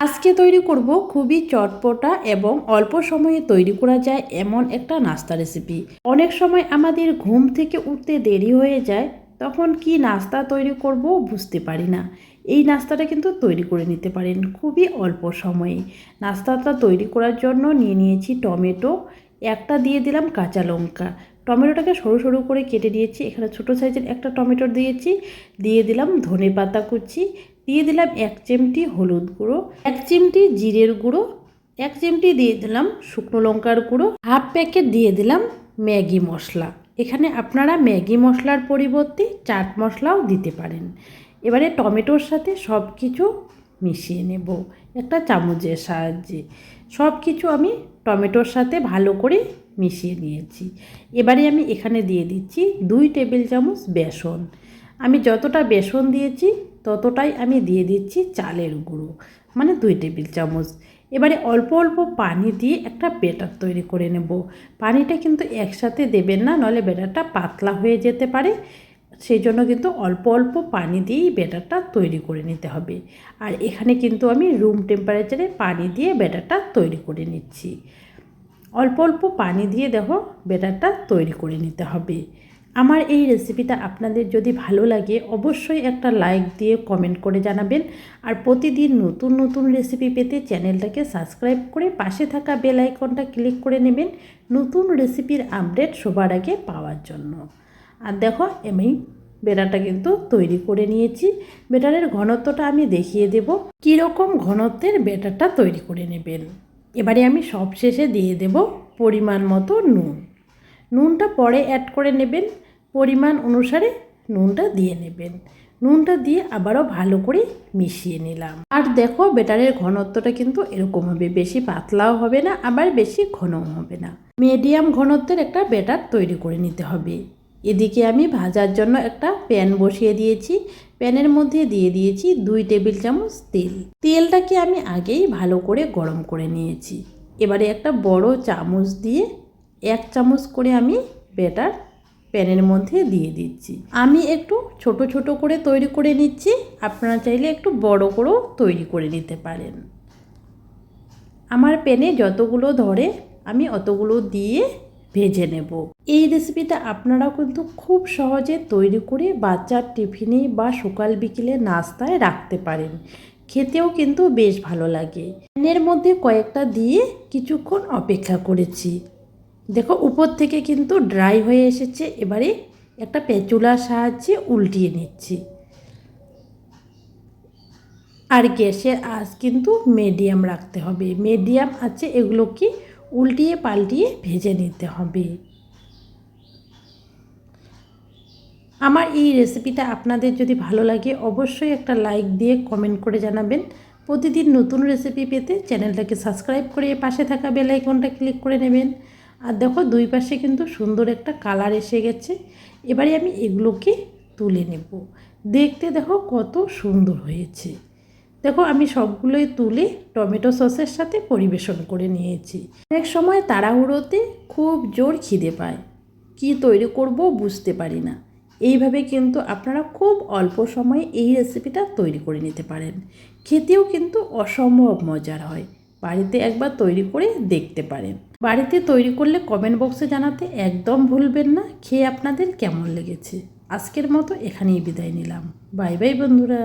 আজকে তৈরি করব খুবই চটপটা এবং অল্প সময়ে তৈরি করা যায় এমন একটা নাস্তা রেসিপি। অনেক সময় আমাদের ঘুম থেকে উঠতে দেরি হয়ে যায়, তখন কি নাস্তা তৈরি করব বুঝতে পারি না। এই নাস্তাটা কিন্তু তৈরি করে নিতে পারেন খুবই অল্প সময়ে। নাস্তাটা তৈরি করার জন্য নিয়ে নিয়েছি টমেটো, একটা দিয়ে দিলাম কাঁচা লঙ্কা। টমেটোটাকে সরু সরু করে কেটে নিয়েছি, এখানে ছোটো সাইজের একটা টমেটো দিয়েছি। দিয়ে দিলাম ধনেপাতা কুচি, দিয়ে দিলাম 1 চিমটি হলুদ গুঁড়ো, 1 চিমটি জিরের গুঁড়ো, 1 চিমটি দিয়ে দিলাম শুকনো লঙ্কার গুঁড়ো, হাফ প্যাকেট দিয়ে দিলাম ম্যাগি মশলা। এখানে আপনারা ম্যাগি মশলার পরিবর্তে চাট মশলাও দিতে পারেন। এবারে টমেটোর সাথে সব কিছু মিশিয়ে নেব একটা চামচের সাহায্যে। সব কিছু আমি টমেটোর সাথে ভালো করে মিশিয়ে নিয়েছি। এবারে আমি এখানে দিয়ে দিচ্ছি 2 টেবিল চামচ বেসন। আমি যতটা বেসন দিয়েছি ততটাই আমি দিয়ে দিচ্ছি চালের গুঁড়ো, মানে 2 টেবিল চামচ। এবারে অল্প অল্প পানি দিয়ে একটা ব্যাটার তৈরি করে নেব। পানিটা কিন্তু একসাথে দেবেন না, নাহলে ব্যাটারটা পাতলা হয়ে যেতে পারে। সেই জন্য কিন্তু অল্প অল্প পানি দিয়েই ব্যাটারটা তৈরি করে নিতে হবে। আর এখানে কিন্তু আমি রুম টেম্পারেচারে পানি দিয়ে ব্যাটারটা তৈরি করে নিচ্ছি। অল্প অল্প পানি দিয়ে দেখো ব্যাটারটা তৈরি করে নিতে হবে। আমার এই রেসিপিটা আপনাদের যদি ভালো লাগে অবশ্যই একটা লাইক দিয়ে কমেন্ট করে জানাবেন। আর প্রতিদিন নতুন নতুন রেসিপি পেতে চ্যানেলটাকে সাবস্ক্রাইব করে পাশে থাকা বেল আইকনটা ক্লিক করে নেবেন নতুন রেসিপির আপডেট সবার আগে পাওয়ার জন্য। আর দেখো আমি ব্যাটারটা কিন্তু তৈরি করে নিয়েছি। ব্যাটারের ঘনত্বটা আমি দেখিয়ে দেব কীরকম ঘনত্বের ব্যাটারটা তৈরি করে নেবেন। এবারে আমি সব শেষে দিয়ে দেব পরিমাণ মতো নুন। নুনটা পরে অ্যাড করে নেবেন, পরিমাণ অনুসারে নুনটা দিয়ে নেবেন। নুনটা দিয়ে আবারও ভালো করে মিশিয়ে নিলাম। আর দেখো ব্যাটারের ঘনত্বটা কিন্তু এরকম হবে, বেশি পাতলাও হবে না আবার বেশি ঘনও হবে না, মিডিয়াম ঘনত্বের একটা ব্যাটার তৈরি করে নিতে হবে। এদিকে আমি ভাজার জন্য একটা প্যান বসিয়ে দিয়েছি। প্যানের মধ্যে দিয়ে দিয়েছি 2 টেবিল চামচ তেল। তেলটাকে আমি আগেই ভালো করে গরম করে নিয়েছি। এবারে একটা বড় চামচ দিয়ে 1 চামচ করে আমি ব্যাটার প্যানের মধ্যে দিয়ে দিচ্ছি। আমি একটু ছোট ছোট করে তৈরি করে নিচ্ছি, আপনারা চাইলে একটু বড় করেও তৈরি করে নিতে পারেন। আমার প্যানে যতগুলো ধরে আমি অতগুলো দিয়ে ভেজে নেব। এই রেসিপিটা আপনারাও কিন্তু খুব সহজে তৈরি করে বাচ্চার টিফিনে বা সকাল বিকেলে নাস্তায় রাখতে পারেন। খেতেও কিন্তু বেশ ভালো লাগে। প্যানের মধ্যে কয়েকটা দিয়ে কিছুক্ষণ অপেক্ষা করেছি। দেখো উপর থেকে কিন্তু ড্রাই হয়ে এসেছে। এবারে একটা প্যাচুলার সাহায্যে উল্টিয়ে নিচ্ছি। আর গ্যাসের আঁচ কিন্তু মিডিয়াম রাখতে হবে। মিডিয়াম আছে এগুলোকে উল্টিয়ে পাল্টিয়ে ভেজে নিতে হবে। আমার এই রেসিপিটা আপনাদের যদি ভালো লাগে অবশ্যই একটা লাইক দিয়ে কমেন্ট করে জানাবেন। প্রতিদিন নতুন রেসিপি পেতে চ্যানেলটাকে সাবস্ক্রাইব করে পাশে থাকা বেল আইকনটা ক্লিক করে নেবেন। আর দেখো দুই পাশে কিন্তু সুন্দর একটা কালার এসে গেছে। এবারে আমি এগুলোকে তুলে নেব। দেখতে দেখো কত সুন্দর হয়েছে। দেখো আমি সবগুলোই তুলে টমেটো সসের সাথে পরিবেশন করে নিয়েছি। অনেক সময় তাড়াহুড়োতে খুব জোর খিদে পায়, কি তৈরি করব বুঝতে পারি না। এইভাবে কিন্তু আপনারা খুব অল্প সময়ে এই রেসিপিটা তৈরি করে নিতে পারেন। খেতেও কিন্তু অসম্ভব মজার হয়। বাড়িতে একবার তৈরি করে দেখতে পারেন। বাড়িতে তৈরি করলে কমেন্ট বক্সে জানাতে একদম ভুলবেন না খেয়ে আপনাদের কেমন লেগেছে। আজকের মতো এখানেই বিদায় নিলাম। বাই বাই বন্ধুরা।